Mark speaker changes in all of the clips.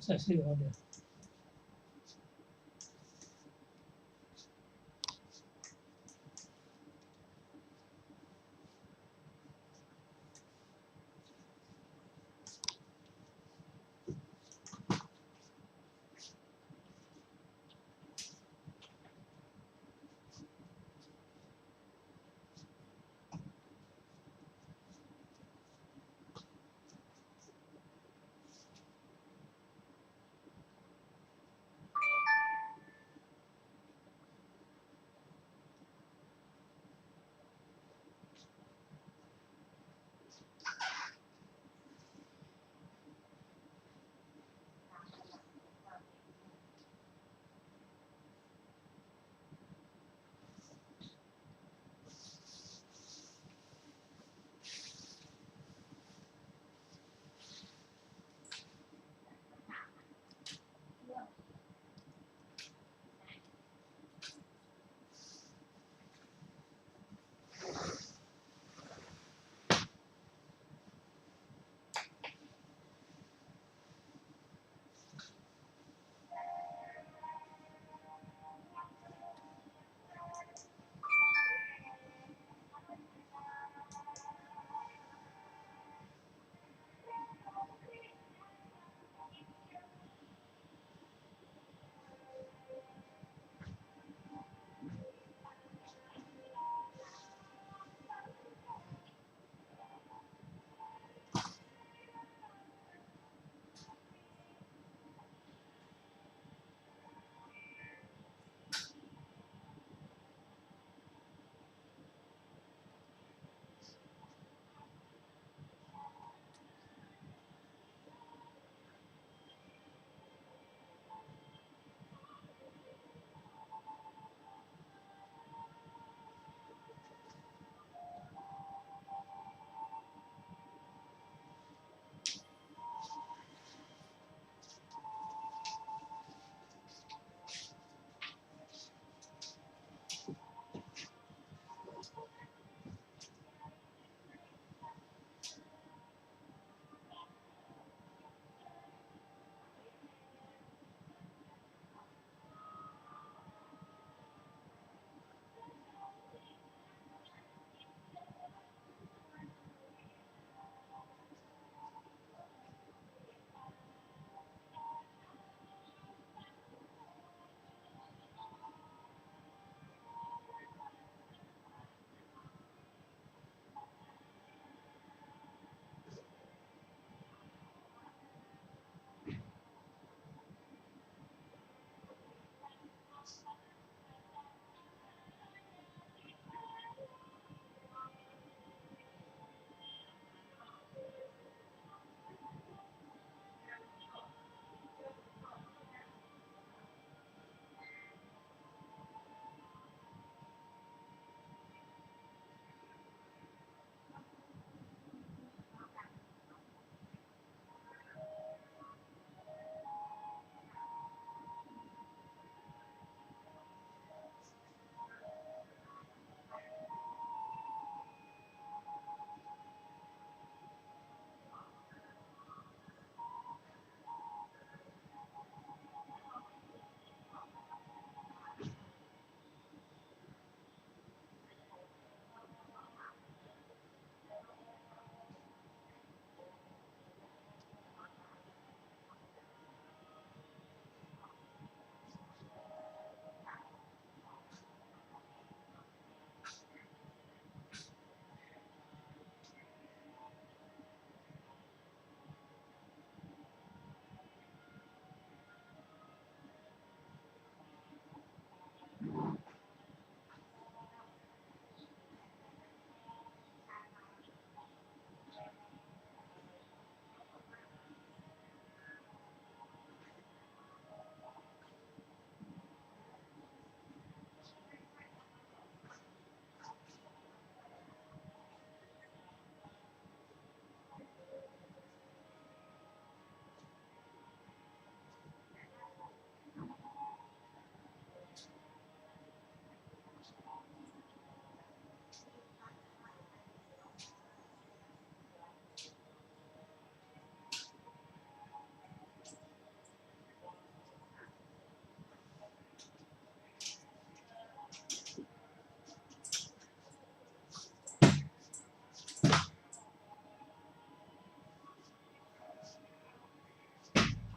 Speaker 1: Ça c'est grave.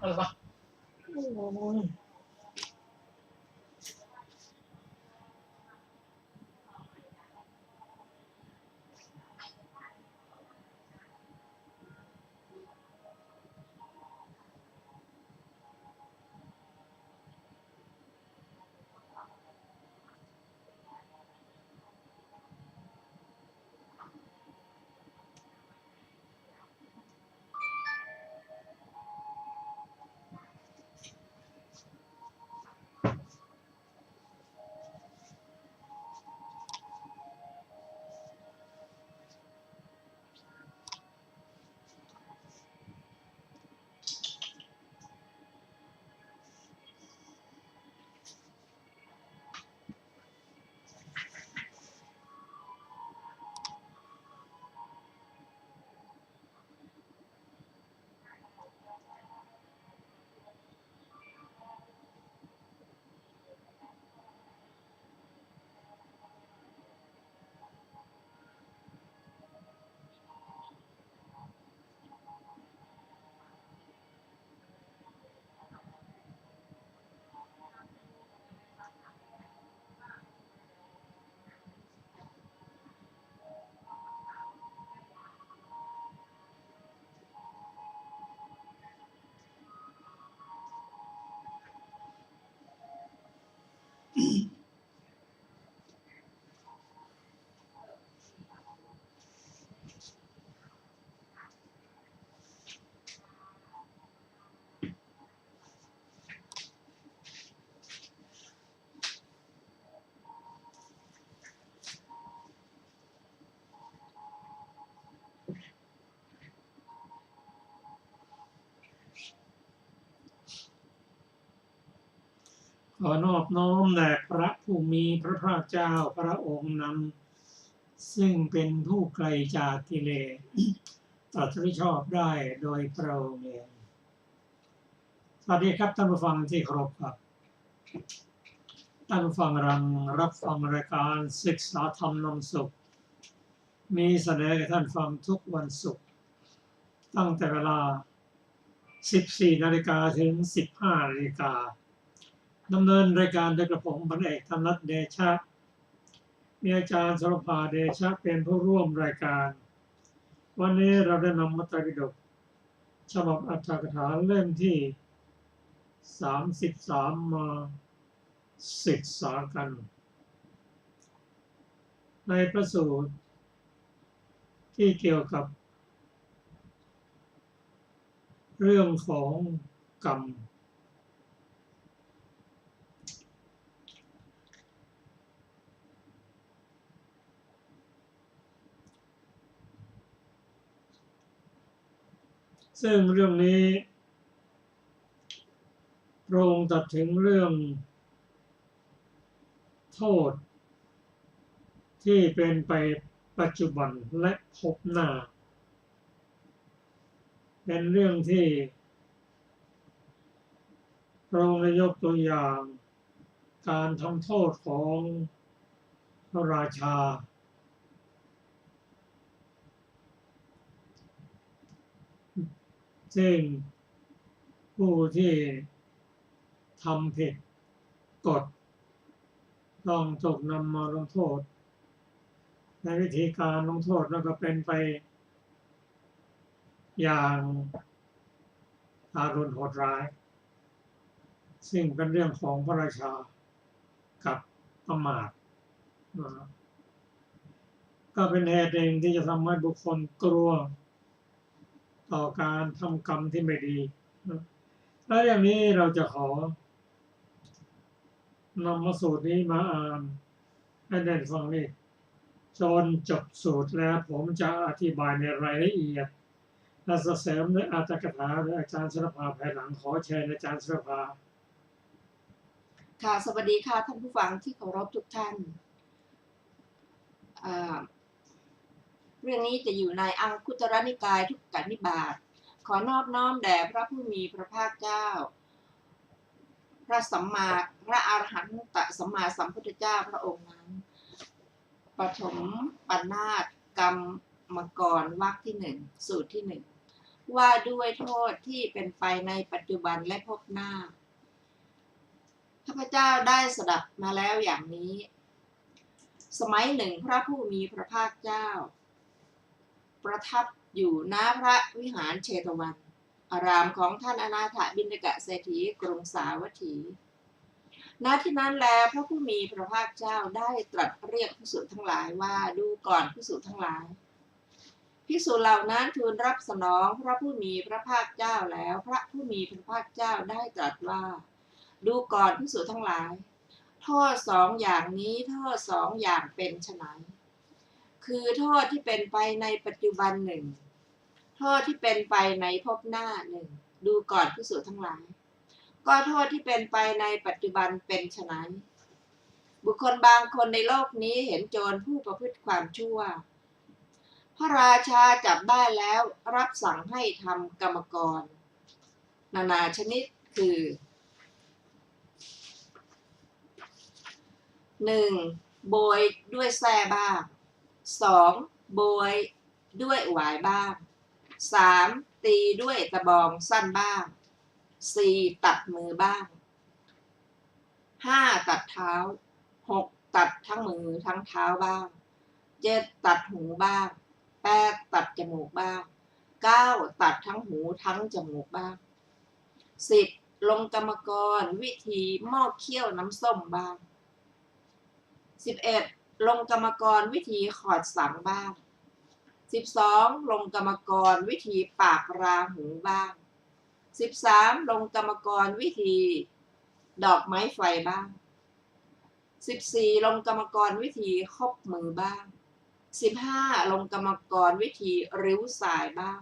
Speaker 1: อะไรวะโอ้ยขอนอบน้อมแด่พระผู้มีพระภาคเจ้าพระองค์นั้นซึ่งเป็นผู้ไกลจากกิเลสตรัสรู้ชอบได้โดยพระองค์เองสวัสดีครับท่านผู้ฟังที่เคารพครับท่านผู้ฟังรับฟังรายการศึกษาธรรมนำสุขมีเสนอให้ท่านฟังทุกวันศุกร์ตั้งแต่เวลา 14 นาฬิกาถึง 15 นาฬิกาดำเนินรายการโดยกระผมพันเอกธนรัตน์เดชะมีอาจารย์สรภาเดชะเป็นผู้ร่วมรายการวันนี้เราได้นำมัตตปิฎกฉบับอรรถกถาเล่มที่ 33 มาศึกษากันในพระสูตรที่เกี่ยวกับเรื่องของกรรมซึ่งเรื่องนี้พระองค์ตรัสถึงเรื่องโทษที่เป็นไปปัจจุบันและพบหน้าเป็นเรื่องที่พระองค์ได้ยกตัวอย่างการทำโทษของพระราชาซึ่งผู้ที่ทำผิดกฎต้องถูกนำมาลงโทษในวิธีการลงโทษแล้วก็เป็นไปอย่างทารุณโหดร้ายซึ่งเป็นเรื่องของพระราชากับอมาตย์ก็เป็นเหตุหนึ่งที่จะทำให้บุคคลกลัวต่อการทำกรรมที่ไม่ดีและอย่างนี้เราจะขอนำมาสูตรนี้มาอ่านให้ได้ฟังนี่จนจบสูตรแล้วผมจะอธิบายในรายละเอียดและเสริมด้วยอรรถกถาโดยอาจารย์สรภาภายหลังขอเชิญอาจารย์สรภา
Speaker 2: ค่ะสวัสดีค่ะท่านผู้ฟังที่เคารพทุกท่านเรื่องนี้จะอยู่ในอังคุตรนิกายทุกกนิบาตขอนอบน้อมแด่พระผู้มีพระภาคเจ้าพระอรหันตสัมมาสัมพุทธเจ้าพระองค์นั้นปฐมปัณณาตกรรมกรวรรคที่ 1สูตรที่ 1 ว่าด้วยโทษที่เป็นไปในปัจจุบันและพบหน้าข้าพเจ้าได้สดับมาแล้วอย่างนี้ สมัยหนึ่งพระผู้มีพระภาคเจ้าประทับอยู่ณพระวิหารเชตวัน อารามของท่านอนาถบิณฑกเศรษฐีกรุงสาวัตถี ณ ที่นั้นแลพระผู้มีพระภาคเจ้าได้ตรัสเรียกภิกษุทั้งหลายว่าดูก่อนภิกษุทั้งหลายภิกษุเหล่านั้นทูลรับสนองพระผู้มีพระภาคเจ้าแล้วพระผู้มีพระภาคเจ้าได้ตรัสว่าดูก่อนภิกษุทั้งหลายโทษสองอย่างนี้โทษสองอย่างเป็นไฉนคือโทษที่เป็นไปในปัจจุบันหนึ่งโทษที่เป็นไปในภพหน้าหนึ่งดูก่อนภิกษุทั้งหลายก็โทษที่เป็นไปในปัจจุบันเป็นไฉนบุคคลบางคนในโลกนี้เห็นโจรผู้ประพฤติความชั่วพระราชาจับได้แล้วรับสั่งให้ทำกรรมกรนานาชนิดคือ 1. โบยด้วยแส้บ้าง 2. โบยด้วยหวายบ้าง 3. ตีด้วยตะบองสั้นบ้าง 4. ตัดมือบ้าง 5. ตัดเท้า 6. ตัดทั้งมือทั้งเท้าบ้าง 7. ตัดหูบ้าง 8. ตัดจมูกบ้าง 9. ตัดทั้งหูทั้งจมูกบ้าง 10. ลงกรรมกรวิธีหม้อเคี่ยวน้ำส้มบ้าง 11. ลงกรรมกรวิธีขอดสังบ้าง 12. ลงกรรมกรวิธีปากราหูบ้าง 13. ลงกรรมกรวิธีดอกไม้ไฟบ้าง 14. ลงกรรมกรวิธีคบมือบ้าง 15. ลงกรรมกรวิธีริ้วสายบ้าง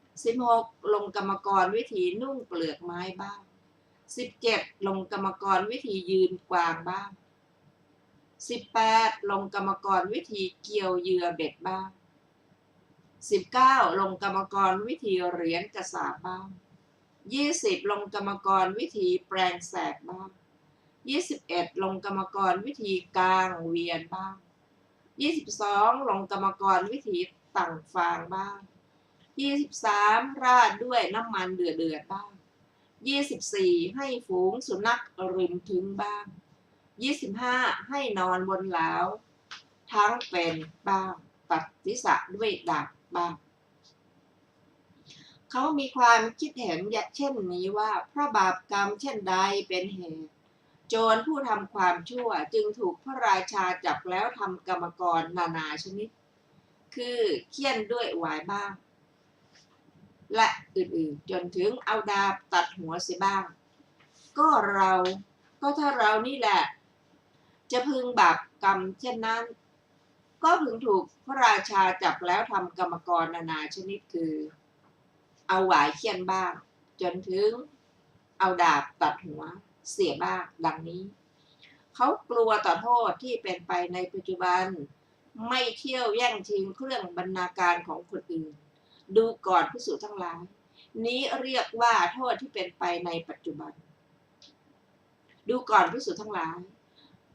Speaker 2: 16. ลงกรรมกรวิธีนุ่งเปลือกไม้บ้าง 17. ลงกรรมกรวิธียืนกวางบ้าง 18. ลงกรรมกรวิธีเกี่ยวเหยื่อเบ็ดบ้าง 19. ลงกรรมกรวิธีเหรียญกระสาบบ้าง 20. ลงกรรมกรวิธีแปลงแสกบ้าง 21. ลงกรรมกรวิธีกลางเวียนบ้าง 22. ลงกรรมกรวิธีตั้งฟางบ้าง 23. ราดด้วยน้ำมันเดือดบ้าง 24. ให้ฝูงสุนัขริมถึงบ้าง 25. ให้นอนบนเหลาทั้งเป็นบ้างตัดศีรษะด้วยดาบบ้างเขามีความคิดเห็นเช่นนี้ว่าเพราะบาปกรรมเช่นใดเป็นเหตุโจรผู้ทำความชั่วจึงถูกพระราชาจับแล้วทำกรรมกรนานาชนิดคือเฆี่ยนด้วยหวายบ้างและอื่นๆจนถึงเอาดาบตัดหัวเสียบ้างก็ถ้าเรานี่แหละจะพึงบาปกรรมเช่นนั้นก็พึงถูกพระราชาจับแล้วทำกรรมกรนานาชนิดคือเอาหวายเฆี่ยนบ้างจนถึงเอาดาบตัดหัวเสียบ้างดังนี้เขากลัวต่อโทษที่เป็นไปในปัจจุบันไม่เที่ยวแย่งชิงเครื่องบรรณาการของคนอื่นดูก่อนภิกษุทั้งหลายนี้เรียกว่าโทษที่เป็นไปในปัจจุบันดูก่อนภิกษุทั้งหลาย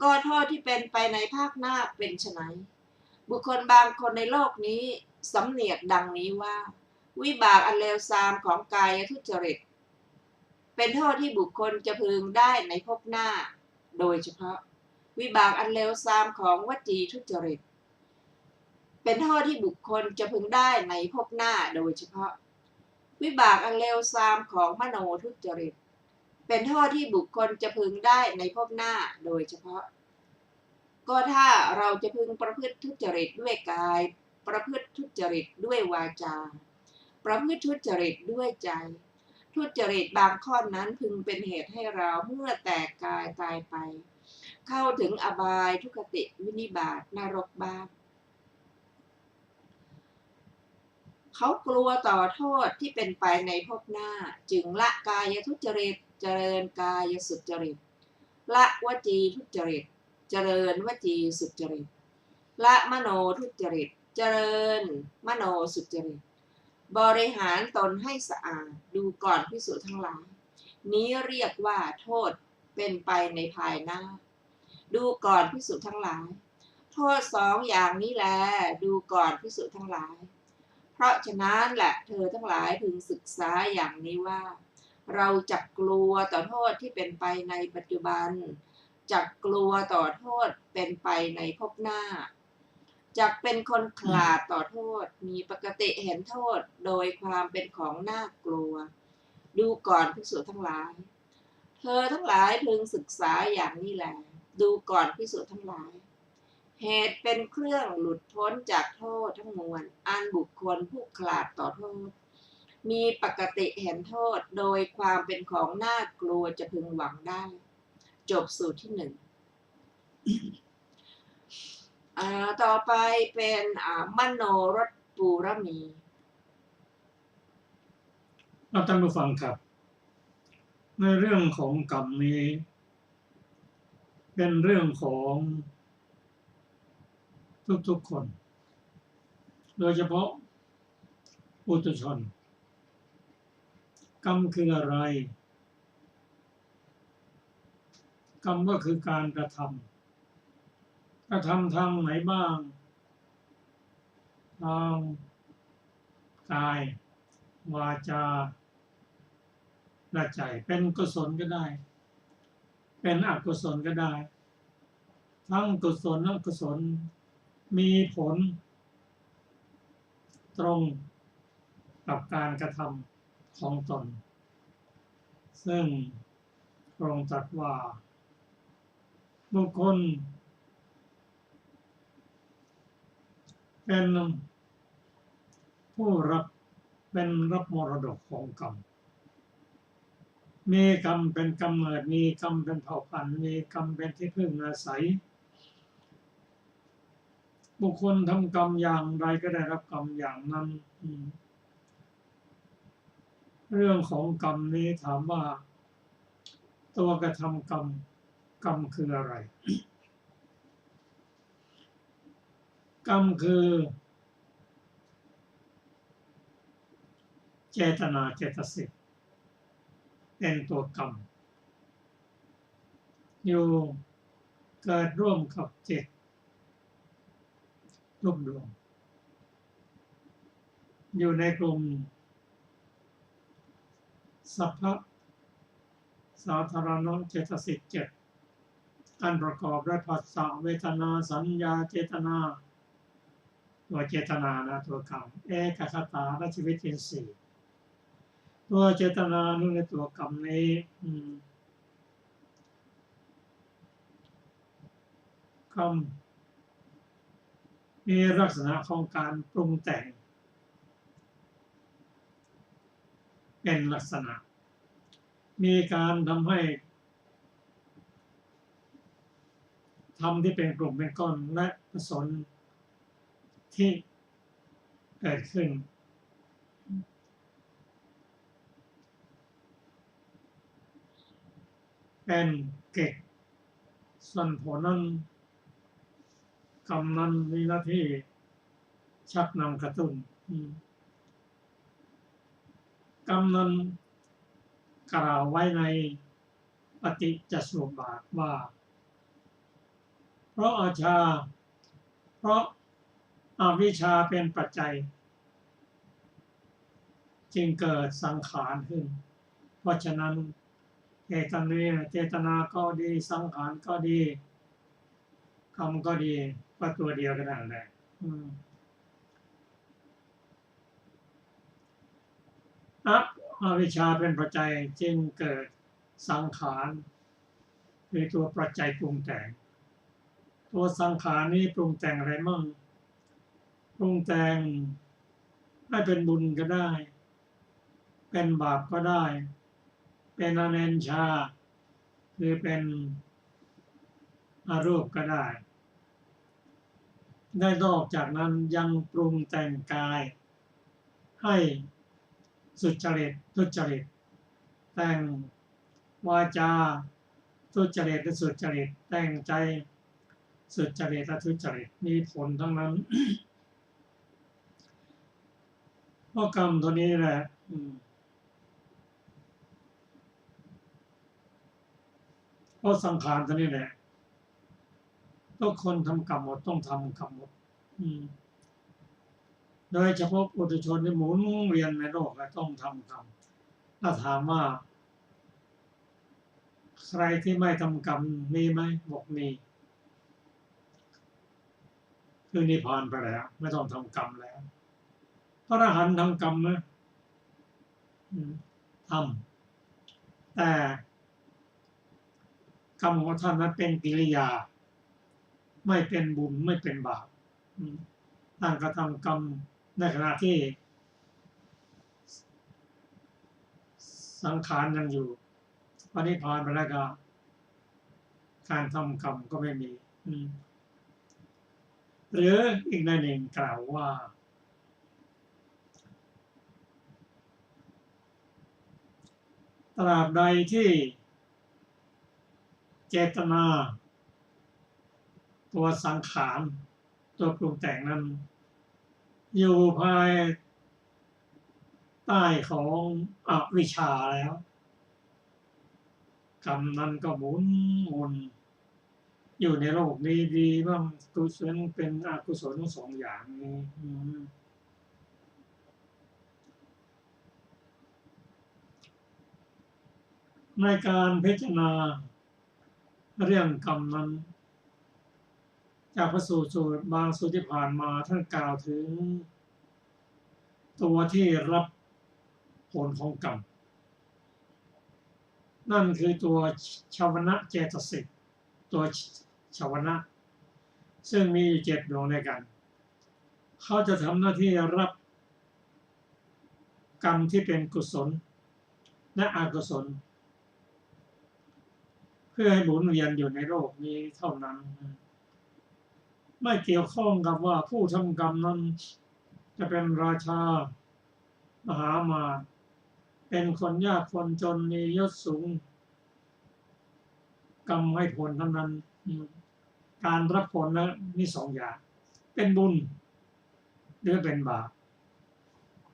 Speaker 2: ก็โทษที่เป็นไปในภาคหน้าเป็นไฉนบุคคลบางคนในโลกนี้สำเนียกดังนี้ว่าวิบากอันเลวทรามของกายทุจริตเป็นโทษที่บุคคลจะพึงได้ในภพหน้าโดยเฉพาะวิบากอันเลวทรามของวจีทุจริตเป็นโทษที่บุคคลจะพึงได้ในภพหน้าโดยเฉพาะวิบากอันเลวทรามของมโนทุจริตเป็นโทษที่บุคคลจะพึงได้ในภพหน้าโดยเฉพาะก็ถ้าเราจะพึงประพฤติทุจริตด้วยกายประพฤติทุจริตด้วยวาจาประพฤติทุจริตด้วยใจทุจริตบางข้อนั้นพึงเป็นเหตุให้เราเมื่อแตกกายตายไปเข้าถึงอบายทุกขติวินิบาตนรกบ้างเขากลัวต่อโทษที่เป็นไปในภพหน้าจึงละกายทุจริตเจริญกายสุจริตละวจีทุจริตเจริญวจีสุจริตละมโนทุจริตเจริญมโนสุจริตบริหารตนให้สะอาดดูก่อนภิกษุทั้งหลายนี้เรียกว่าโทษเป็นไปในภายหน้าดูก่อนภิกษุทั้งหลายโทษสองอย่างนี้แลดูก่อนภิกษุทั้งหลายพ ราะฉะนั้นแหละเธอทั้งหลายพึงศึกษาอย่างนี้ว่า เราจักกลัวต่อโทษที่เป็นไปในปัจจุบันจักกลัวต่อโทษเป็นไปในภพหน้าจักเป็นคนขลาดต่อโทษมีปกติเห็นโทษโดยความเป็นของน่ากลัวดูก่อนภิกษุทั้งหลายเธอทั้งหลายพึงศึกษาอย่างนี้แลดูก่อนภิกษุทั้งหลายเหตุเป็นเครื่องหลุดพ้นจากโทษทั้งมวลอันบุคคลผู้ขลาดต่อโทษมีปกติเห็นโทษโดยความเป็นของน่ากลัวจะพึงหวังได้จบสูตรที่หนึ่งต่อไปเป็นมโนรสปูรมี
Speaker 1: ท่านผู้ฟังครับในเรื่องของกรรมนี้เป็นเรื่องของทุกๆคนโดยเฉพาะปุถุชนกรรมคืออะไรกรรมก็คือการกระทำทางไหนบ้างทางกายวาจาและใจเป็นกุศลก็ได้เป็นอกุศลก็ได้ทั้งกุศลและอกุศลมีผลตรงกับการกระทำของตนซึ่งพระองค์ตรัสว่าบุคคลเป็นผู้รับมรดกของกรรมมีกรรมเป็นกำเนิดมีกรรมเป็นเผ่าพันธุ์มีกรรมเป็นที่พึ่งอาศัยบุคคลทำกรรมอย่างไรก็ได้รับกรรมอย่างนั้นเรื่องของกรรมนี้ถามว่าตัวกระทำกรรมคืออะไรกรรมคือเจตนาเจตสิกเป็นตัวกรรมอยู่เกิดร่วมกับจิตรูปดวงอยู่ในกลุ่มสัพพะสาธารณเจตสิก7อันประกอบด้วยผัสสะเวทนาสัญญาเจตนาตัวเจตนานะตัวกรรมเอกคตาและชีวิตอินทรีย์ตัวเจตนานี่ในตัวกรรมนี้กรรมมีลักษณะของการปรุงแต่งเป็นลักษณะมีการทำให้ทำที่เป็นกลุ่มเป็นก้อนและผสมที่เกิดขึ้นเป็นเกิดส่วนผลนั้นกรรมนั้นมีหน้าที่ชักนำกระตุ้นกรรมนั้นกล่าวไว้ในปฏิจจสมุปบาทว่าเพราะอวิชชาเป็นปัจจัยจึงเกิดสังขารขึ้นเพราะฉะนั้นเจตนาก็ดีสังขารก็ดีกรรมก็ดีก็ตัวเดียวกันนั่นแหละอวิชชาเป็นปัจจัยจึงเกิดสังขารคือตัวปัจจัยปรุงแต่งตัวสังขารนี้ปรุงแต่งอะไรมั่งปรุงแต่งให้เป็นบุญก็ได้เป็นบาปก็ได้เป็นอเนนชาคือเป็นอารูปก็ได้นอกจากนั้นยังปรุงแต่งกายให้สุจริตทุจริตแต่งวาจาทุจริตและสุจริตแต่งใจสุจริตและทุจริตมีผลทั้งนั้นเพราะกรรมตัวนี้แหละเพราะสังขารตัวนี้แหละทุกคนทำกรรมหมดต้องทำกรรมหมด โดยเฉพาะปุถุชนที่หมุนเวียนในโลกและต้องทำกรรมถ้าถามว่าใครที่ไม่ทำกรรมมีไหมบอกมีคือนิพพานไปแล้วไม่ต้องทำกรรมแล้วพระอรหันต์ทำกรรมนะทำแต่กรรมของท่านนั้นเป็นกิริยาไม่เป็นบุญไม่เป็นบาปท่านกระทำกรรมในขณะที่สังขารยังอยู่พอนิพพานไปแล้วก็การทำกรรมก็ไม่มีหรืออีกในหนึ่งกล่าวว่าตราบใดที่เจตนาตัวสังขารตัวปรุงแต่งนั้นอยู่ภายใต้ของอวิชชาแล้วกรรมนั้นก็หมุนวนอยู่ในโลกนี้ดีบ้างกุศลเป็นอกุศลทั้งสองอย่างนี้ในการพิจารณาเรื่องกรรมนั้นจากพระสูตรบางสูตรที่ผ่านมาท่านกล่าวถึงตัวที่รับผลของกรรมนั่นคือตัวชาวนะเจตสิกตัวชาวนะซึ่งมีอยู่7 ดวงในกันเขาจะทำหน้าที่รับกรรมที่เป็นกุศลและอกุศลเพื่อให้หมุนเวียนอยู่ในโลกนี้เท่านั้นไม่เกี่ยวข้องกับว่าผู้ทำกรรมนั้นจะเป็นราชามหาอมาตย์เป็นคนยากคนจนมียศสูงกรรมให้ผลเท่านั้นการรับผลแล้วมี2 อย่างเป็นบุญหรือเป็นบาป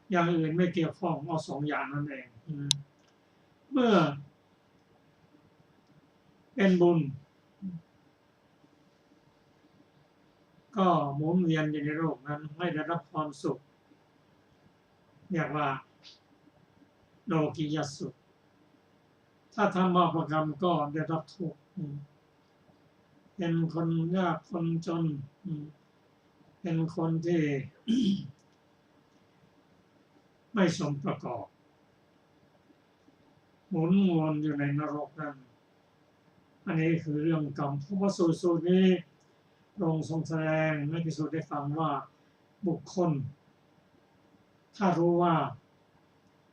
Speaker 1: อย่างอื่นไม่เกี่ยวข้องเอา2 อย่างนั่นเองเมื่อเป็นบุญก็หมุนเวียนอยู่ในโลกนั้นไม่ได้รับความสุขเรียกว่าโลกิยสุขถ้าทำบาปกรรมก็ได้รับทุกข์เป็นคนยากคนจนเป็นคนที่ ไม่สมประกอบหมุนวนอยู่ในนรกนั้นอันนี้คือเรื่องกรรมเพราะว่าสูตรนี้พระองค์ทรงแสดงให้พิสูจน์ได้ฟังว่าบุคคลถ้ารู้ว่า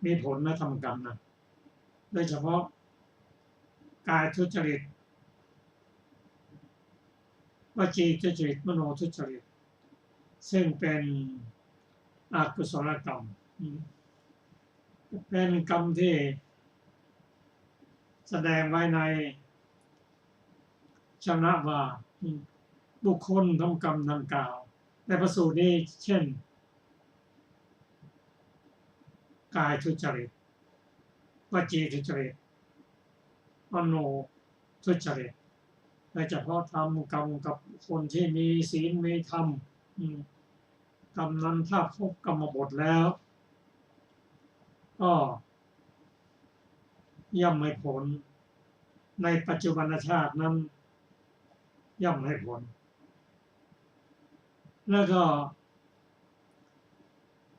Speaker 1: มีผลและทำกรรมนะโดยเฉพาะกายทุจริตวจีทุจริตมโนทุจริตซึ่งเป็นอกุศลกรรมเป็นกรรมที่แสดงไว้ในชนะว่าบุคคลทำกรรมดังกล่าวในพระสูตรนี้เช่นกายทุจริตวจีทุจริตมโนทุจริตโดยเฉพาะทำกรรมกับคนที่มีศีลมีธรรมกรรมนั้นถ้าพบกรรมบทแล้วก็ย่อมให้ผลในปัจจุบันชาตินั้นย่อมให้ผลแล้วก็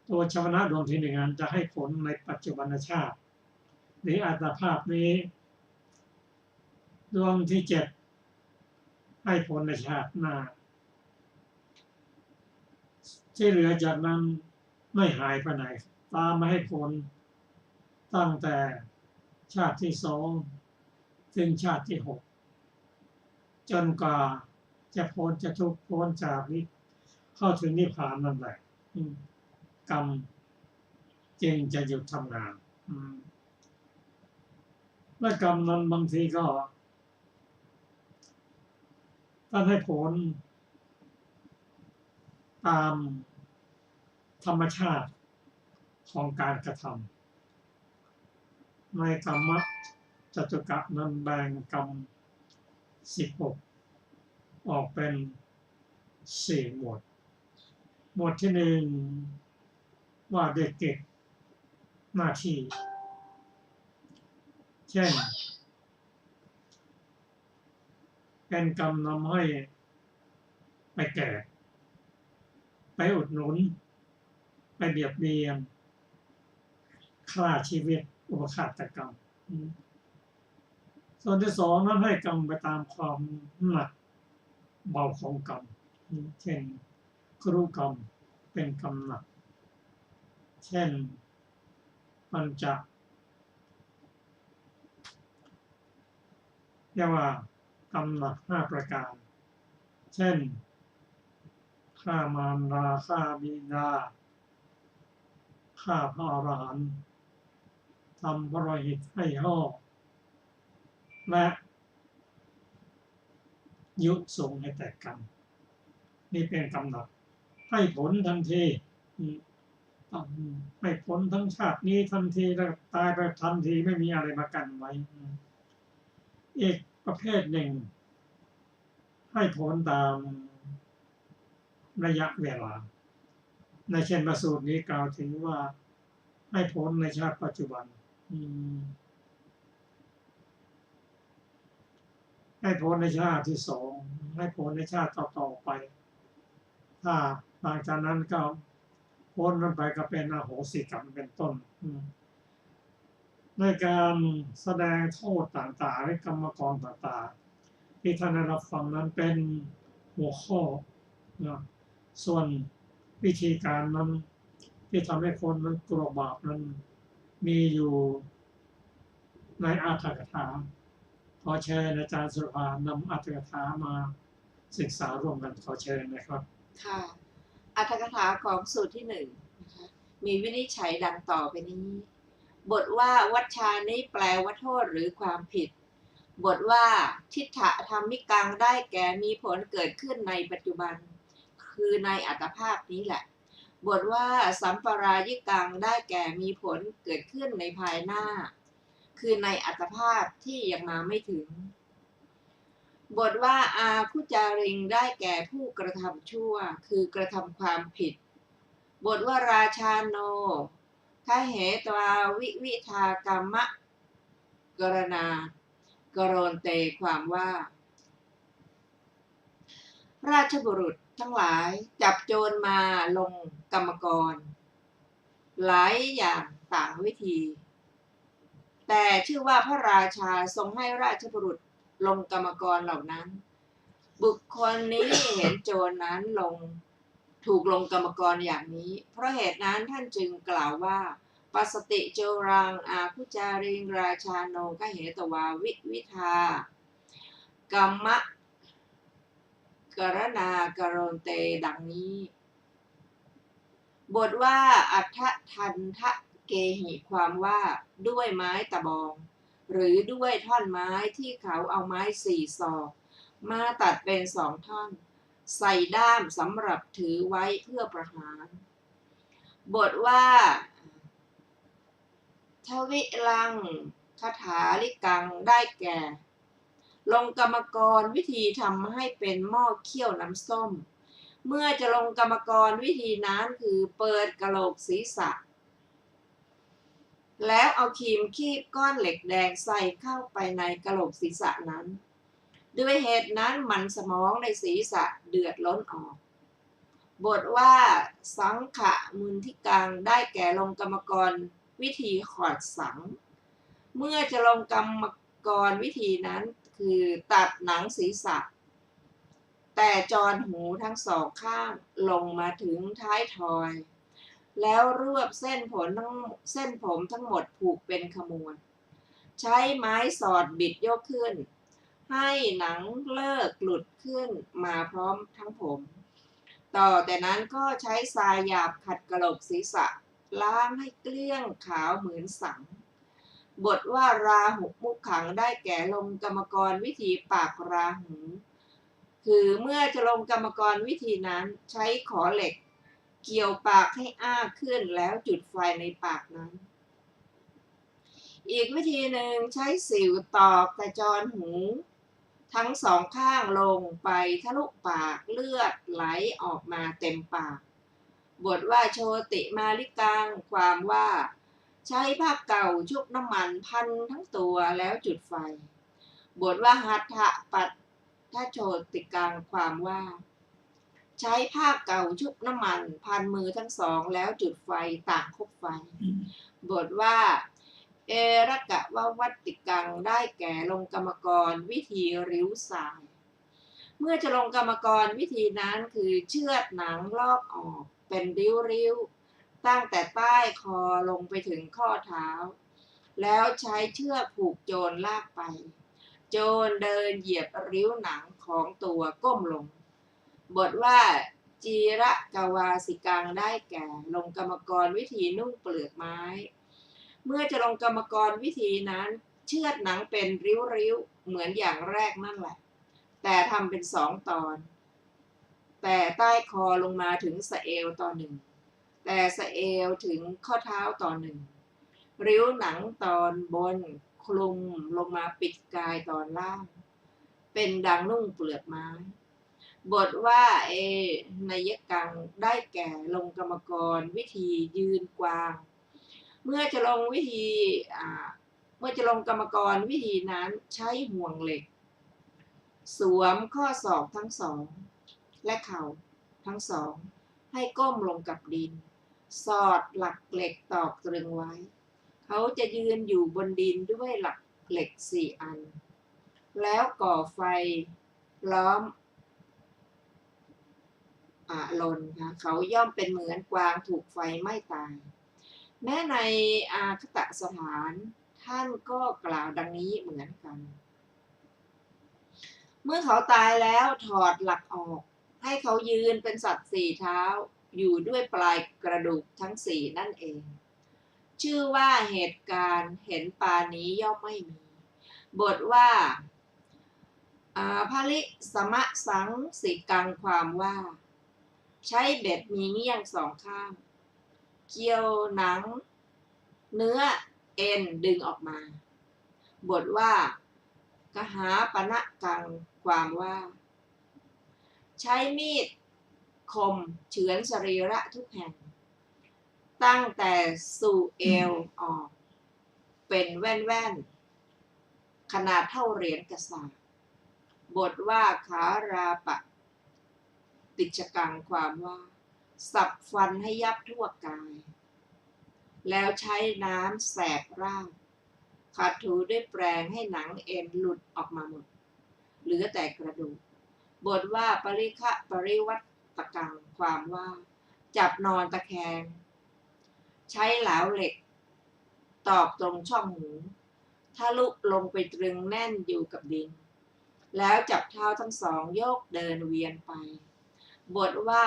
Speaker 1: ตัวชวนะดวงที่1นั้นจะให้ผลในปัจจุบันชาติหรืออัตภาพนี้ดวงที่7ให้ผลในชาติหน้าที่เหลือจากนั้นไม่หายไปไหนตามมาให้ผลตั้งแต่ชาติที่2ถึงชาติที่6จนกว่าจะพ้นจะทุกข์พ้นจากนี้เข้าถึงนิพพานนั่นแหละกรรมจึงจะหยุดทำงานและกรรมนั้นบางทีก็ถ้าให้ผลตามธรรมชาติของการกระทำในกรรมจตุกะนั้นแบ่งกรรม16ออกเป็น4 หมวดที่1 ว่าด้วยกิจหน้าที่เช่นเป็นกรรมนำให้ไปแก่ไปอุดหนุนไปเบียดเบียนฆ่าชีวิตอุปฆาตกรรมส่วนที่สองนั้นให้กรรมไปตามความหนักเบาของกรรมเช่นครุกรรมเป็นกรรมหนักเช่นปัญจเรียกว่ากรรมหนัก5 ประการเช่นฆ่ามารดาฆ่าบิดาฆ่าพระอรหันต์ทำพระโลหิตให้ห่อและยุสงให้แตกกันนี่เป็นกรรมหนักให้ผลทันทีให้ผลทั้งชาตินี้ทันทีแล้วตายไปทันทีไม่มีอะไรมากันไว้อีกประเภทหนึ่งให้ผลตามระยะเวลาในเช่นพระสูตรนี้กล่าวถึงว่าให้ผลในชาติปัจจุบันให้ผลในชาติที่2ให้ผลในชาติต่อไปถ้าหลังจากนั้นก็พ้นมันไปก็เป็นอโหสิกรรมเป็นต้นในการแสดงโทษต่างๆและกรรมกรต่างๆที่ท่านได้รับฟังนั้นเป็นหัวข้อนะส่วนวิธีการนั้นที่ทำให้คนนั้นกลัวบาปนั้นมีอยู่ในอรรถกถาขอเชิญอาจารย์สุรภานำอรรถกถามาศึกษาร่วมกันขอเชิญนะครับ
Speaker 2: ค่ะอรรถกถาของสูตรที่1นะคะมีวินิจฉัยดังต่อไปนี้บทว่าวัชชานี้แปลว่าโทษหรือความผิดบทว่าทิฏฐธรรมิกังได้แก่มีผลเกิดขึ้นในปัจจุบันคือในอัตภาพนี้แหละบทว่าสัมปรายิกังได้แก่มีผลเกิดขึ้นในภายหน้าคือในอัตภาพที่ยังมาไม่ถึงบทว่าอาคุจาริงได้แก่ผู้กระทำชั่วคือกระทำความผิดบทว่าราชาโนทะเหตวาวิทากรรมะกรณากรณเตความว่าราชบุรุษทั้งหลายจับโจรมาลงกรรมกรหลายอย่างต่างวิธีแต่ชื่อว่าพระราชาทรงให้ราชบุรุษลงกรรมกรเหล่านั้นบุคคลนี้เห็นโจรนั้นถูกลงกรรมกรอย่างนี้เพราะเหตุนั้นท่านจึงกล่าวว่าปัสสติโจรังอาคุจาริงราชาโนกเหตวาวิทากรรมะกรณากรณเตดังนี้บทว่าอัฏฐทันทะเกหิความว่าด้วยไม้ตะบองหรือด้วยท่อนไม้ที่เขาเอาไม้4 ศอกมาตัดเป็น2 ท่อนใส่ด้ามสำหรับถือไว้เพื่อประหารบทว่าทวิลังคถาลิกังได้แก่ลงกรรมกรวิธีทำให้เป็นหม้อเคี่ยวน้ำส้มเมื่อจะลงกรรมกรวิธีนั้นคือเปิดกะโหลกศีรษะแล้วเอาครีมคีบก้อนเหล็กแดงใส่เข้าไปในกะโหลกศีรษะนั้นด้วยเหตุนั้นมันสมองในศีรษะเดือดล้นออกบทว่าสังขะมุนทิกังได้แก่ลงกรรมกรวิธีขอดสังเมื่อจะลงกรรมกรวิธีนั้นคือตัดหนังศีรษะแต่จรหูทั้ง2 ข้างลงมาถึงท้ายทอยแล้วรวบเส้นผมทั้งหมดผูกเป็นขมวลใช้ไม้สอดบิดยกขึ้นให้หนังเลิกหลุดขึ้นมาพร้อมทั้งผมต่อแต่นั้นก็ใช้ทรายหยาบขัดกะโหลกศีรษะล้างให้เกลี้ยงขาวเหมือนสังบทว่าราหุมุขขังได้แก่ลงกรรมกรวิธีปากราหูคือเมื่อจะลงกรรมกรวิธีนั้นใช้ขอเหล็กเกี่ยวปากให้อ้าขึ้นแล้วจุดไฟในปากนั้นอีกวิธีหนึ่งใช้สิวตอกแต่จรหูทั้ง2 ข้างลงไปทะลุปากเลือดไหลออกมาเต็มปาก บทว่าโชติมาลิกังความว่าใช้ผ้าเก่าชุบน้ำมันพันทั้งตัวแล้วจุดไฟบทว่าหัตถปัตถโชติกังความว่าใช้ผ้าเก่าชุบน้ำมันพันมือทั้งสองแล้วจุดไฟต่างคบไฟบทว่าเอระกะววัตติกังได้แก่ลงกรรมกรวิธีริ้วสายเมื่อจะลงกรรมกรวิธีนั้นคือเชือดหนังลอกออกเป็นริ้วๆตั้งแต่ใต้คอลงไปถึงข้อเท้าแล้วใช้เชือกผูกโจรลากไปโจรเดินเหยียบริ้วหนังของตัวก้มลงบทว่าจีระกวาสิกังได้แก่ลงกรรมกรวิธีนุ่งเปลือกไม้เมื่อจะลงกรรมกรวิธีนั้นเชือดหนังเป็นริ้วๆเหมือนอย่างแรกนั่นแหละแต่ทำเป็น2 ตอนแต่ใต้คอลงมาถึงสะเอวตอนหนึ่งแต่สะเอวถึงข้อเท้าตอนหนึ่งริ้วหนังตอนบนคลุมลงมาปิดกายตอนล่างเป็นดังนุ่งเปลือกไม้บทว่านยกังได้แก่ลงกรรมกรวิธียืนกวางเมื่อจะลงกรรมกรวิธีนั้นใช้ห่วงเหล็กสวมข้อศอกทั้งสองและเข่าทั้งสองให้ก้มลงกับดินสอดหลักเหล็กตอกตรึงไว้เขาจะยืนอยู่บนดินด้วยหลักเหล็ก4 อันแล้วก่อไฟล้อมลนค่ะเขาย่อมเป็นเหมือนกวางถูกไฟไหม้ตายแม้ในอาคตสถานท่านก็กล่าวดังนี้เหมือนกันเมื่อเขาตายแล้วถอดหลักออกให้เขายืนเป็นสัตว์4 เท้าอยู่ด้วยปลายกระดูกทั้ง4นั่นเองชื่อว่าเหตุการณ์เห็นปานี้ย่อมไม่มีบทว่าภริสมะสังสิกังความว่าใช้เบ็ดมีเงี้ยง2 ข้างเกี่ยวหนังเนื้อเอ็นดึงออกมาบทว่ากหาปณะกังความว่าใช้มีดคมเฉือนสรีระทุกแห่งตั้งแต่สู่เอวออกเป็นแว่นๆขนาดเท่าเหรียญกษาปณ์บทว่าขาราปะติจกังความว่าสับฟันให้ยับทั่วกายแล้วใช้น้ำแสบร่างขัดถูด้วยแปรงให้หนังเอ็นหลุดออกมาหมดเหลือแต่กระดูกบทว่าปริฆะปริวัตกังความว่าจับนอนตะแคงใช้เหลาเหล็กตอกตรงช่องหูทะลุลงไปตรึงแน่นอยู่กับดินแล้วจับเท้าทั้งสองโยกเดินเวียนไปบทว่า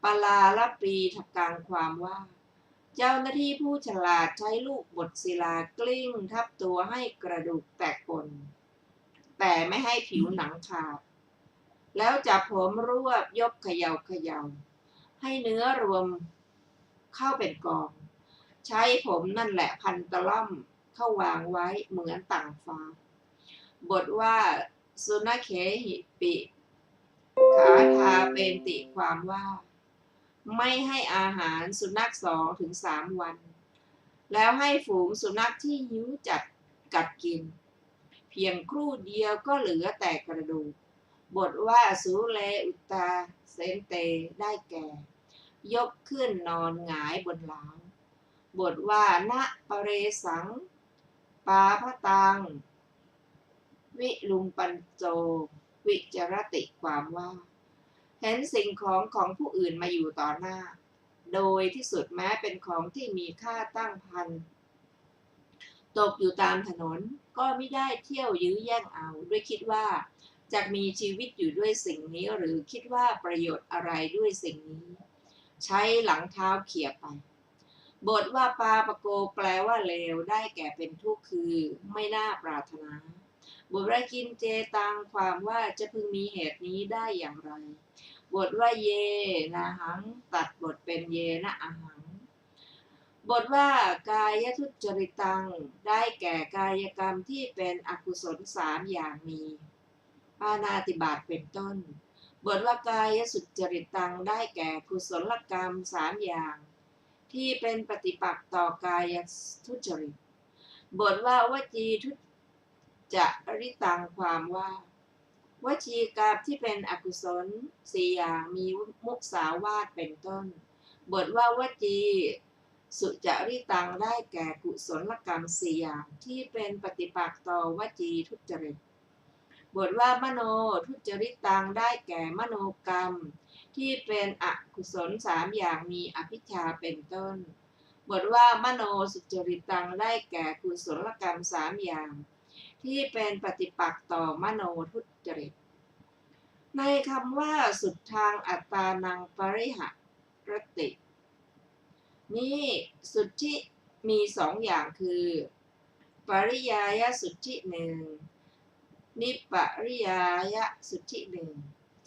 Speaker 2: ปลาละปีทกังความว่าเจ้าหน้าที่ผู้ฉลาดใช้ลูกบดศิลากลิ้งทับตัวให้กระดูกแตกปนแต่ไม่ให้ผิวหนังขาดแล้วจับผมรวบยกเขย่าให้เนื้อรวมเข้าเป็นกองใช้ผมนั่นแหละพันตะล่อมเข้าวางไว้เหมือนต่างฟ้าบทว่าสุนัขเขหิปิขาทาเป็นติความว่าไม่ให้อาหารสุนัข2-3 วันแล้วให้ฝูงสุนัขที่หิวจัดกัดกินเพียงครู่เดียวก็เหลือแต่กระดูกบทว่าสุเลอุตาเซนเตได้แก่ยกขึ้นนอนหงายบนหลังบทว่าณปเรสังปาพตังวิลุมปัญโจวิจรติความว่าเห็นสิ่งของผู้อื่นมาอยู่ต่อหน้าโดยที่สุดแม้เป็นของที่มีค่าตั้งพันตกอยู่ตามถนนก็ไม่ได้เที่ยวยื้อแย่งเอาด้วยคิดว่าจะมีชีวิตอยู่ด้วยสิ่งนี้หรือคิดว่าประโยชน์อะไรด้วยสิ่งนี้ใช้หลังเท้าเขี่ยไปบทว่าปาปโกแปลว่าเลวได้แก่เป็นทุกข์คือไม่น่าปรารถนาบทว่ากินเจตังความว่าจะพึงมีเหตุนี้ได้อย่างไรบทว่าเยนะหังตัดบทเป็นเยนะอาหังบทว่ากายทุจริตังได้แก่กายกรรมที่เป็นอกุศล3 อย่างมีปาณาติบาตเป็นต้น บทว่ากายสุจริตตังได้แก่กุศลกรรม3อย่างที่เป็นปฏิปักษ์ต่อกายทุจริตบทว่าวจีทุจริตตังความว่าวจีกรรมที่เป็นอกุศล4อย่างมีมุสาวาทเป็นต้นบทว่าวจีสุจริตตังได้แก่กุศลกรรม4อย่างที่เป็นปฏิปักษ์ต่อวจีทุจริตบทว่ามโนทุจริตตังได้แก่มโนกรรมที่เป็นอกุศล3อย่างมีอภิชฌาเป็นต้นบทว่ามโนสุจริตตังได้แก่กุศลกรรม3อย่างที่เป็นปฏิปักษ์ต่อมโนทุจริตในคำว่าสุดทางอัตตานังปริหรตินี่สุทธิมี2อย่างคือปริยายสุทธิหนึ่งนิปริยายสุทธิหนึ่ง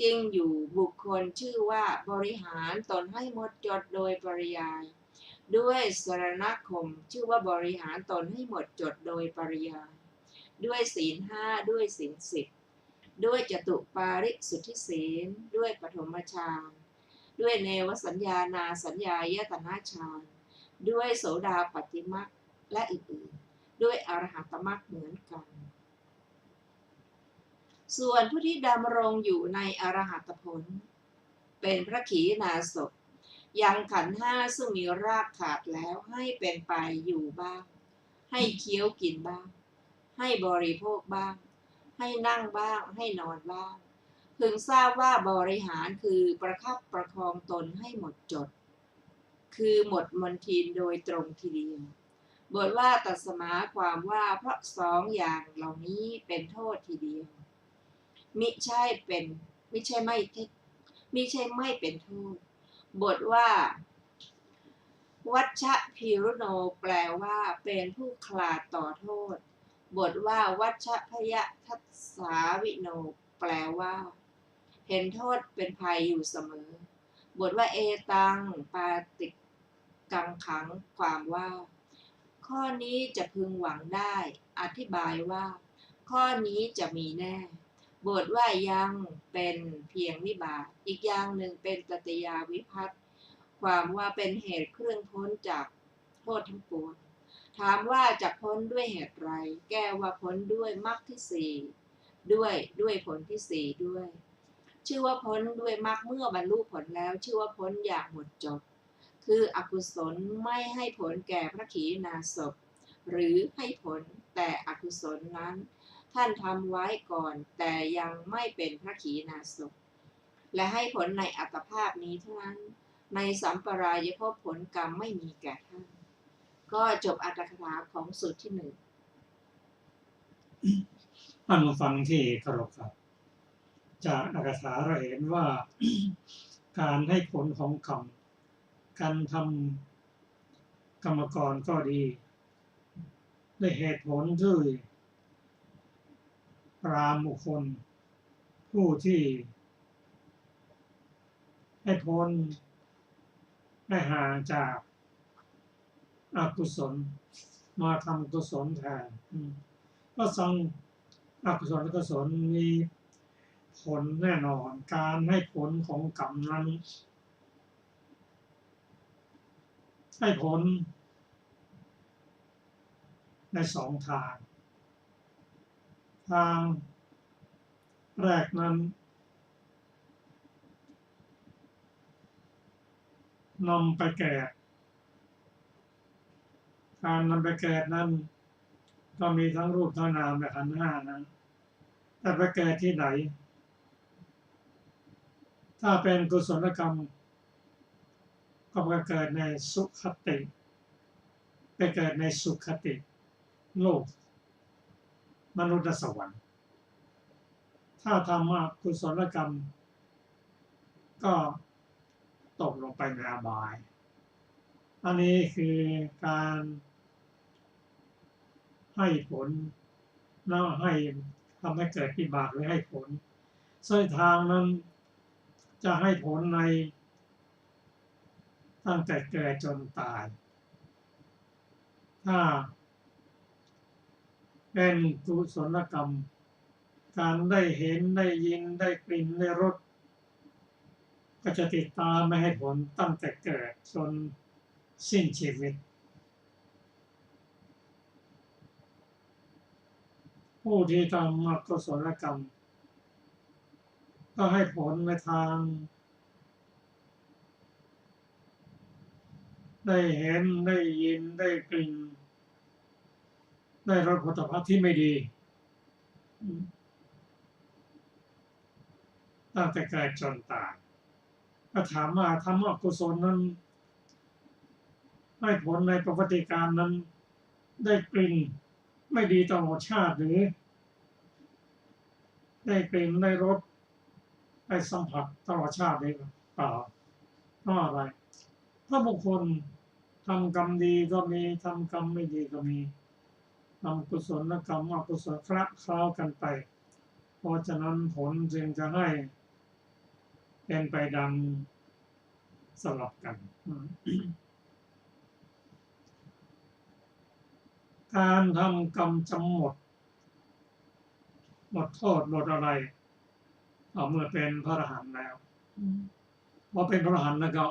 Speaker 2: จริงอยู่บุคคลชื่อว่าบริหารตนให้หมดจดโดยปริยายด้วยสรณคมชื่อว่าบริหารตนให้หมดจดโดยปริยายด้วยศีล5ด้วยศีล10ด้วยจตุปาริสุทธิศีลด้วยปฐมฌานด้วยเนวสัญญานาสัญญายตนะฌานด้วยโสดาปัตติมรรคและอื่นๆด้วยอรหัตมรรคเหมือนกันส่วนผู้ที่ดำรงอยู่ในอรหัตผลเป็นพระขีณาสพยังขันธ์5ซึ่งมีรากขาดแล้วให้เป็นไปอยู่บ้างให้เคี้ยวกินบ้างให้บริโภคบ้างให้นั่งบ้างให้นอนบ้างพึงทราบว่าบริหารคือประคับประคองตนให้หมดจดคือหมดมนทินโดยตรงทีเดียวบทว่าตัสมาความว่าเพราะ2อย่างเหล่านี้เป็นโทษทีเดียวมิใช่ไม่เป็นโทษบทว่าวัชชะพิรุโนแปลว่าเป็นผู้ขลาดต่อโทษบทว่าวัชชะพยทัสสาวิโนแปลว่าเห็นโทษเป็นภัยอยู่เสมอบทว่าเอตังปาติกังขังความว่าข้อนี้จะพึงหวังได้อธิบายว่าข้อนี้จะมีแน่บทว่ายังเป็นเพียงวิบากอีกอย่างหนึ่งเป็นตติยาวิภัตความว่าเป็นเหตุเครื่องพ้นจากโทษทั้งปวงถามว่าจะพ้นด้วยเหตุไรแก้ว่าพ้นด้วยมรรคที่4ด้วยผลที่4ด้วยชื่อว่าพ้นด้วยมรรคเมื่อบรรลุผลแล้วชื่อว่าพ้นอย่างหมดจดคืออกุศลไม่ให้ผลแก่พระขีณาสพหรือให้ผลแต่อกุศลนั้นท่านทำไว้ก่อนแต่ยังไม่เป็นพระขีณาสพและให้ผลในอัตภาพนี้เท่านั้นในสัมปรายภพผลกรรมไม่มีแก่ท่านก็จบอัตถกถาของสูตรที่1
Speaker 1: ท่านผู้ฟังที่เคารพครับจากอัตถกถาเราเห็นว่า การให้ผลของกรรมการทำกรรมกรก็ดีได้เหตุผลด้วยปรามบุคคลผู้ที่ให้พ้นได้ห่างจากอกุศลมาทำกุศลแทนก็สังอกุศลและกุศลมีผลแน่นอนการให้ผลของกรรมนั้นให้ผลใน2 ทางทางแรกนั้นนำไปแก่การนำไปแก่นั้นก็มีทั้งรูปทั้งนามและขันธ์5นั้นแต่ไปแก่ที่ไหนถ้าเป็นกุศลกรรมก็ไปเกิดในสุขติไปเกิดในสุขติโลกมนุษย์สวรรค์ถ้าทำอกุศลกรรมก็ตกลงไปในอบายอันนี้คือการให้ผลแล้วให้ทำให้เกิดวิบากหรือให้ผลเส้นทางนั้นจะให้ผลในตั้งแต่เกิดจนตายถ้าเป็นกุศลกรรมการได้เห็นได้ยินได้กลิ่นได้รส ก็จะติดตามไม่ให้ผลตั้งแต่เกิดจนสิ้นชีวิตผู้ที่ทำอกุศลกรรมก็ให้ผลในทางได้เห็นได้ยินได้กลิ่นได้รสผลิตภัณฑ์ที่ไม่ดีตั้งแต่เกิดจนตายก็ถามว่าทำอกุศลนั้นให้ผลในประวัติการนั้นได้กลิ่นไม่ดีตลอดชาติหรือได้กลิ่นได้รสได้สัมผัสตลอดชาติเลยเปล่าเพราะอะไรเพราะบางคนทำกรรมดีก็มีทำกรรมไม่ดีก็มีทำกุศลกรรมอกุศลคละเคล้ากันไปเพราะฉะนั้นผลจึงจะให้เป็นไปดังสลับกันการทำกรรมจำหมดโทษหมดอะไรเมื่อเป็นพระอรหันต์แล้วพอเป็นพระอรหันต์แล้วก็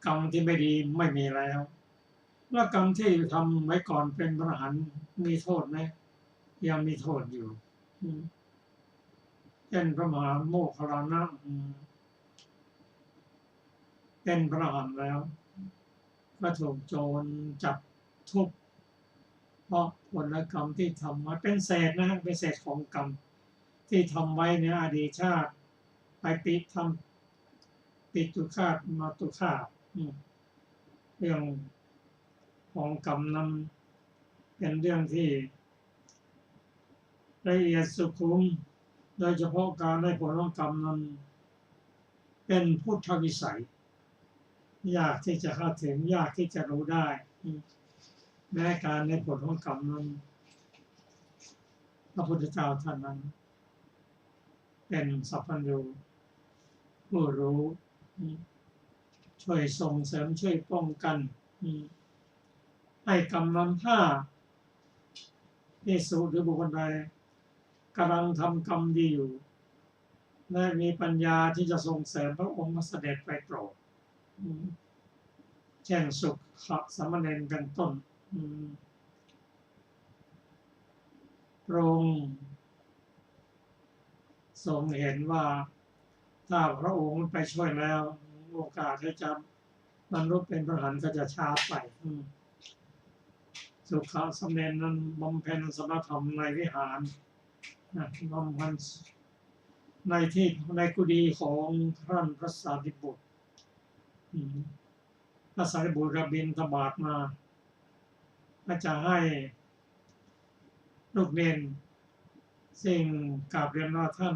Speaker 1: กรรมที่ไม่ดีไม่มีแล้วแล้วกรรมที่ทำไว้ก่อนเป็นพระอรหันต์มีโทษไหมยังมีโทษอยู่เช่นพระมหาโมคคัลลานะเป็นพระอรหันต์แล้วก็ถูกโจรจับทุบเพราะผลกรรมที่ทำไว้เป็นเศษนะเป็นเศษของกรรมที่ทำไว้ในอดีตชาติไปปิตุฆาตมาตุฆาตเรื่องของกรรมนั้นเป็นเรื่องที่ละเอียดสุขุมโดยเฉพาะการได้ผลของกรรมนั้นเป็นพุทธวิสัยยากที่จะเข้าถึงยากที่จะรู้ได้แม้การในผลของกรรมนั้นพระพุทธเจ้าท่านนั้นเป็นสัพพัญญูผู้รู้ช่วยส่งเสริมช่วยป้องกันให้กรรมนั้นถ้าภิกษุหรือบุคคลใดกำลังทำกรรมดีอยู่และมีปัญญาที่จะส่งเสริมพระองค์มาเสด็จไปโปรดเช่นสุขสามเณรเป็นต้นพระองค์ทรงเห็นว่าถ้าพระองค์ไปช่วยแล้วโอกาสที่จะบรรลุเป็นพระอรหันต์ก็จะช้าไปสุขสามเณรนั้นบำเพ็ญสมณธรรมในวิหารบำเพ็ญในกุฏิของท่านพระสารีบุตรพระสารีบุตรบิณฑบาตมาก็จะให้ลูกเนรสิ่งกราบเรียนว่าท่าน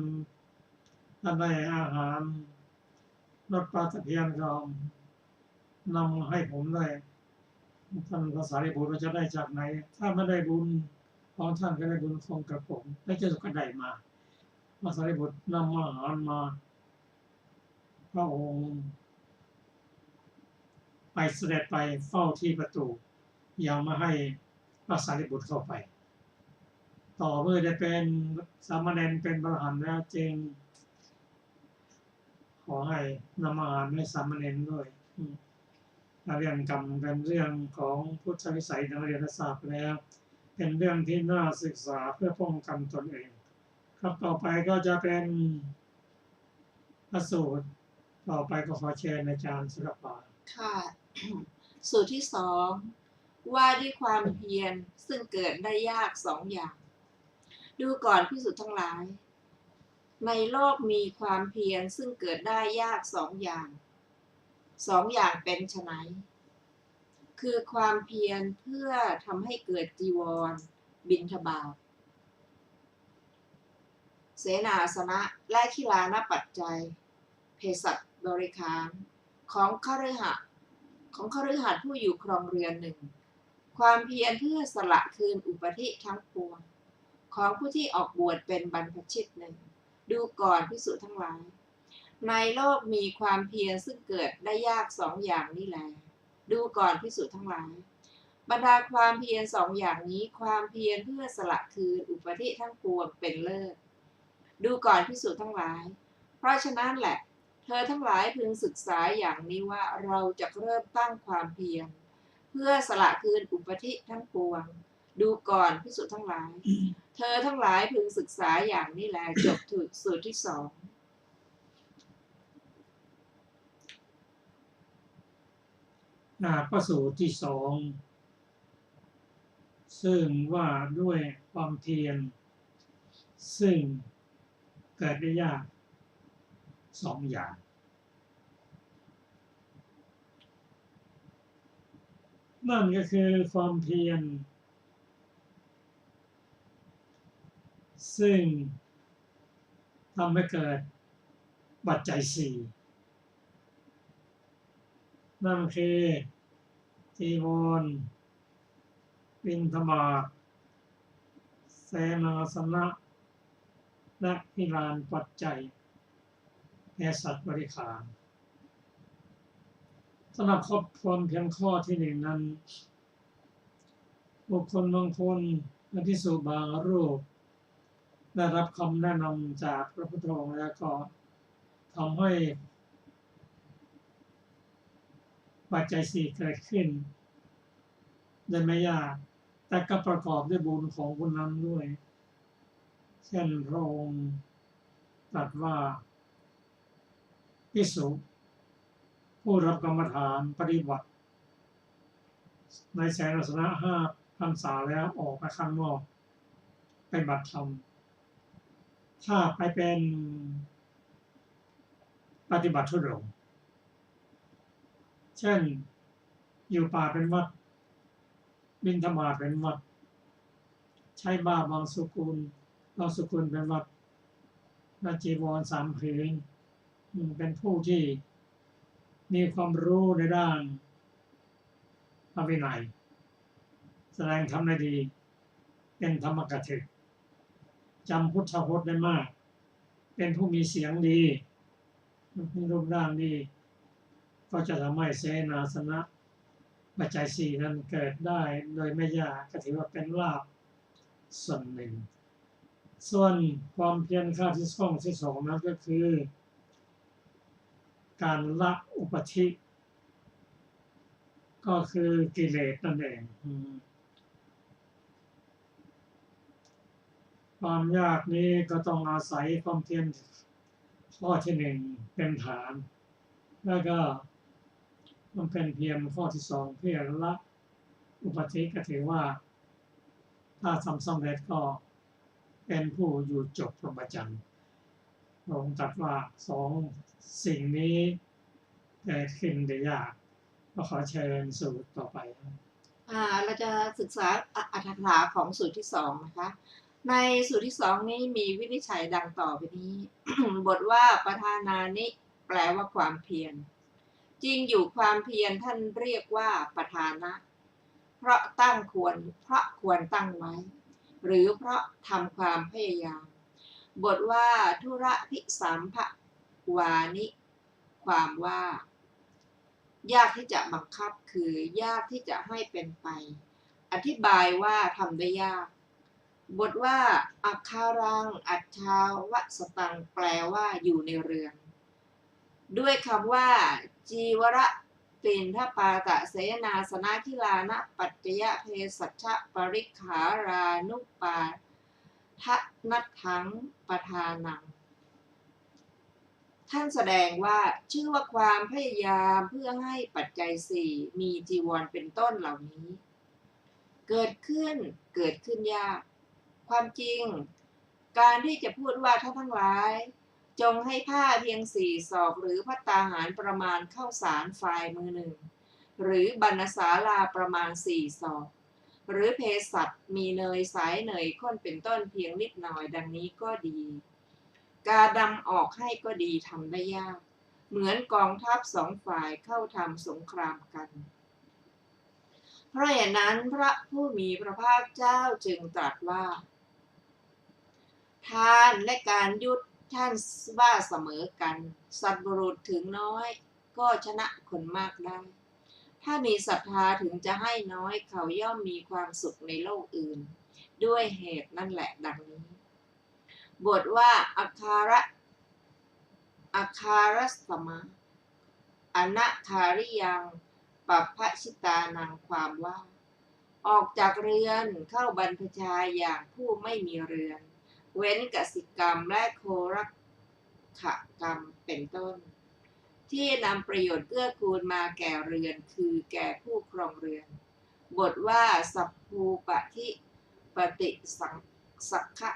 Speaker 1: ได้อาหารรสปลาตะเพียนก็นำให้ผมด้วยท่านพระสารีบุตรจะได้จากไหนถ้าไม่ได้บุญของท่านก็ได้บุญของกระผมและจะก็ได้มาพระสารีบุตรนำอาหารมาพระองค์ไปเสด็จไปเฝ้าที่ประตูยังไม่ให้พระสารีบุตรเข้าไปต่อเมื่อได้เป็นสามเณรเป็นพระอรหันต์แล้วจึงขอให้นำอาหารให้สามเณรด้วยเรื่องกรรมเป็นเรื่องของพุทธวิสัยนักเรียนทราบแล้วเป็นเรื่องที่น่าศึกษาเพื่อป้องกันตนเองครับต่อไปก็จะเป็นพระสูตรต่อไปก็ขอเชิญอาจารย์ศิลปะ
Speaker 2: ค่ะสูตรที่สองว่าด้วยความเพียรซึ่งเกิดได้ยากสองอย่างดูก่อนภิกษุทั้งหลายในโลกมีความเพียรซึ่งเกิดได้ยากสองอย่างเป็นไฉนคือความเพียรเพื่อทำให้เกิดจีวรบิณฑบาตเสนาสนะและขิลานปัจจัยเภสัชบริขารของคฤหัสถ์ผู้อยู่ครองเรือนหนึ่งความเพียรเพื่อสละคืนอุปธิทั้งปวงของผู้ที่ออกบวชเป็นบรรพชิตหนึ่งดูก่อนภิกษุทั้งหลายในโลกมีความเพียรซึ่งเกิดได้ยากสองอย่างนี้แลดูก่อนภิกษุทั้งหลายบรรดาความเพียรสองอย่างนี้ความเพียรเพื่อสละคืนอุปธิทั้งปวงเป็นเลิศดูก่อนภิกษุทั้งหลายเพราะฉะนั้นแหละ เธอทั้งหลายพึงศึกษาอย่างนี้ว่าเราจะเริ่มตั้งความเพียรเพื่อสละคืนอุปธิทั้งปวงดูก่อนภิกษุทั้งหลาย เธอทั้งหลายพึงศึกษาอย่างนี้แลจบถึงสูตรที่สอง
Speaker 1: พระสูตรที่สองซึ่งว่าด้วยความเพียรซึ่งเกิดได้ยากสองอย่างนั่นก็คือความเพียรซึ่งทำให้เกิดปัจจัยสี่นั่นคือจีวรบิณฑบาตเสนาสนะและพิรานปัจจัยแก่สัตว์บริขารสำหรับความเพียรข้อที่หนึ่งนั้นบุคคลบางคนและภิกษุบางรูปได้รับคำแนะนำจากพระพุทธองค์แล้วก็ทำให้ปัจจัยสี่เกิดขึ้นได้ไม่ยากแต่ก็ประกอบด้วยบุญของคนนั้นด้วยเช่นพระองค์ตรัสว่าภิกษุผู้รับกรรมฐานปฏิบัติในเสนาสนะ5 พรรษาแล้วออกไปข้างนอกไปบัติธรรมถ้าไปเป็นปฏิบัติธุดงค์เช่นอยู่ป่าเป็นวัดบิณฑบาตเป็นวัดใช้บาบางสกุลเป็นวัดนาจีวร3 ผืนเป็นผู้ที่มีความรู้ในด้านพระวินัยแสดงธรรมได้ดีเป็นธรรมกถึกจำพุทธพจน์ได้มากเป็นผู้มีเสียงดีมีรูปร่างดีก็จะทำให้เสนาสนะปัจจัยสี่นั้นเกิดได้โดยไม่ยากก็ถือว่าเป็นลาภส่วนหนึ่งส่วนความเพียรข้อที่สองนั้นก็คือการละอุปธิก็คือกิเลสนั่นเองความยากนี้ก็ต้องอาศัยความเพียรข้อที่หนึ่งเป็นฐานแล้วก็มันเป็นเพียรข้อที่สองเพื่อละอุปธิก็ถือว่าถ้าทำสำเร็จก็เป็นผู้อยู่จบพรหมจรรย์พระองค์ตรัสว่า2 สิ่งนี้เกิดขึ้นได้ยากก็ขอเชิญสูตรต่อไป
Speaker 2: เราจะศึกษาอรรถกถาของสูตรที่สองนะคะในสูตรที่สองนี้มีวินิจฉัยดังต่อไปนี้ บทว่าประธานานิแปลว่าความเพียรจริงอยู่ความเพียรท่านเรียกว่าประธานะเพราะควรตั้งไว้หรือเพราะทำความพยายามบทว่าธุระพิสัมภวานิความว่ายากที่จะบังคับคือยากที่จะให้เป็นไปอธิบายว่าทำได้ยากบทว่าอัคคารังอัจฉาวสตังแปลว่าอยู่ในเรือนด้วยคำว่าจีวระปิณฑปาตะเสนาสนะทิลานะปัจจยเพสัชชะปริกขารานุปาทะนัตถังปทานังท่านแสดงว่าชื่อว่าความพยายามเพื่อให้ปัจจัยสี่มีจีวรเป็นต้นเหล่านี้เกิดขึ้นยากความจริงการที่จะพูดว่าท่านทั้งหลายจงให้ผ้าเพียง4 ศอกหรือภัตตาหารประมาณข้าวสารฝ่ายมือหนึ่งหรือบรรณศาลาประมาณ4 ศอกหรือเภสัชมีเนยใสเนยข้นเป็นต้นเพียงนิดหน่อยดังนี้ก็ดีการดำออกให้ก็ดีทำได้ยากเหมือนกองทัพ2 ฝ่ายเข้าทำสงครามกันเพราะอย่างนั้นพระผู้มีพระภาคเจ้าจึงตรัสว่าทานและการยุติท่านว่าเสมอกันสัตว์บุรุษถึงน้อยก็ชนะคนมากได้ถ้ามีศรัทธาถึงจะให้น้อยเขาย่อมมีความสุขในโลกอื่นด้วยเหตุนั่นแหละดังนี้บทว่าอัคคาระ อาคารสมะอนาคาริยังปัปพชิตานังความว่า ออกจากเรือนเข้าบรรพชาอย่างผู้ไม่มีเรือน เว้นกสิกรรมและโครักขกรรมเป็นต้น ที่นำประโยชน์เกื้อกูลมาแก่เรือนคือแก่ผู้ครองเรือน บทว่าสัพพูปะทิปฏิสักขะ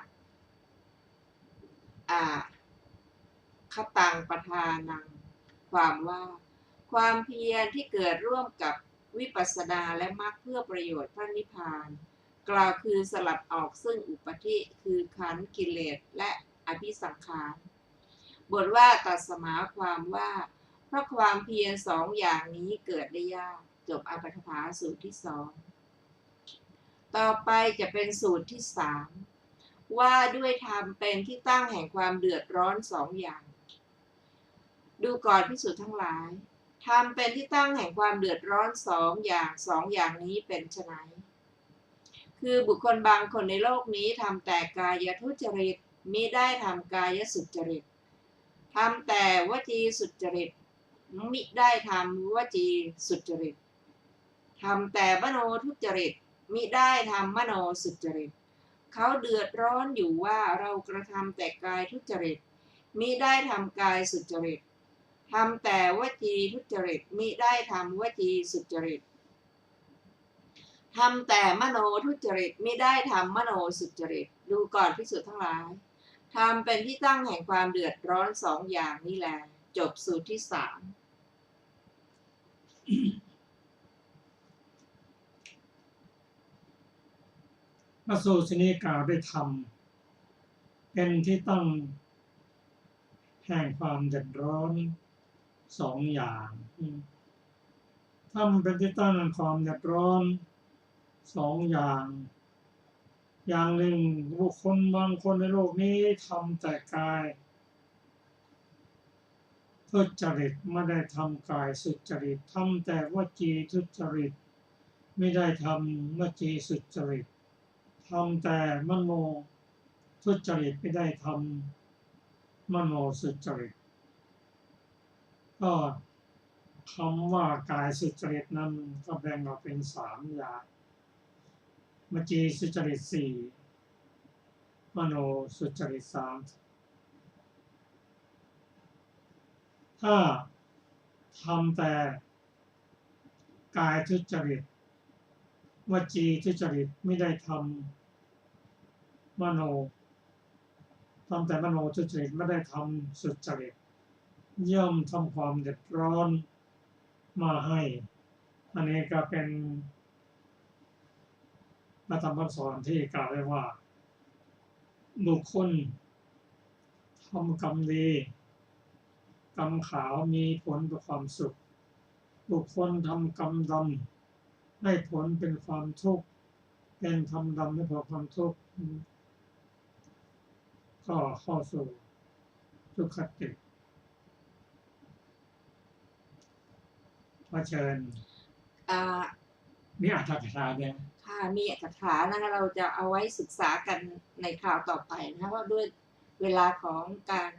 Speaker 2: คตังปทานังความว่า ความเพียรที่เกิดร่วมกับวิปัสสนาและมรรคเพื่อประโยชน์พระนิพพานกล่าวคือสลัดออกซึ่งอุปธิคือขันธ์กิเลสและอภิสังขารบทว่าตัดสมาความว่าเพราะความเพียรสองอย่างนี้เกิดได้ยากจบอปฐาสูตรที่สองต่อไปจะเป็นสูตรที่สามว่าด้วยธรรมเป็นที่ตั้งแห่งความเดือดร้อนสองอย่างดูก่อนภิกษุทั้งหลายธรรมเป็นที่ตั้งแห่งความเดือดร้อนสองอย่างนี้เป็นไฉนคือบุคคลบางคนในโลกนี้ทำแต่กายทุจริตมิได้ทำกายสุจริตทำแต่วจีสุจริตมิได้ทำวจีสุจริตทำแต่มโนทุจริตมิได้ทำมโนสุจริตเขาเดือดร้อนอยู่ว่าเรากระทำแต่กายทุจริตมิได้ทำกายสุจริตทำแต่วจีทุจริตมิได้ทำวจีสุจริตทำแต่มโนทุจริตมิได้ทำมโนสุจริตดูก่อนภิกษุทั้งหลายธรรมเป็นที่ตั้งแห่งความเดือดร้อนสองอย่างนี้แหละจบสูตรที่สาม
Speaker 1: พระสูตรนี้กล่าวด้วยธรรมเป็นที่ตั้งแห่งความเดือดร้อนสองอย่างธรรมเป็นที่ตั้งแห่งความเดือดร้อนสองอย่างอย่างหนึ่งบุคคลบางคนในโลกนี้ทำแต่กายทุจริตไม่ได้ทำกายสุจริตทำแต่วจีทุจริตไม่ได้ทำวจีสุจริตทำแต่มโนทุจริตไม่ได้ทำมโนสุจริตก็คำว่ากายสุจริตนั้นก็แบ่งออกเป็นสามอย่างวจีสุจริตสี่มโนสุจริตสามถ้าทำแต่กายทุจริตวจีทุจริตไม่ได้ทำมโนทำแต่มโนทุจริตไม่ได้ทำสุจริตย่อมทำความเดือดร้อนมาให้อันนี้ก็เป็นพระธรรมคำสอนที่กล่าวไว้ว่าบุคคลทำกรรมดีกรรมขาวมีผลเป็นความสุขบุคคลทำกรรมดำให้ผลเป็นความทุกข์เป็นทำดำให้ผลความทุกข์ก็เข้าสู่ทุกขติขอเชิญมีอรรถกถาเนี่ย
Speaker 2: ค่ะมีคาถานะคะเราจะเอาไว้ศึกษากันในคราวต่อไปนะคะเพราะด้วยเวลาของการ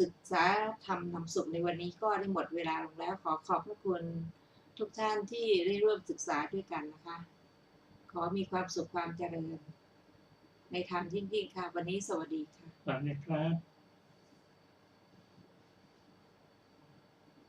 Speaker 2: ศึกษาธรรมนำสุขในวันนี้ก็ได้หมดเวลาลงแล้วขอขอบพระคุณทุกท่านที่ได้ร่วมศึกษาด้วยกันนะคะขอมีความสุขความเจริญในธรรมยิ่งๆค่ะวันนี้สวัสดีค่ะ
Speaker 1: สวัสดีครับ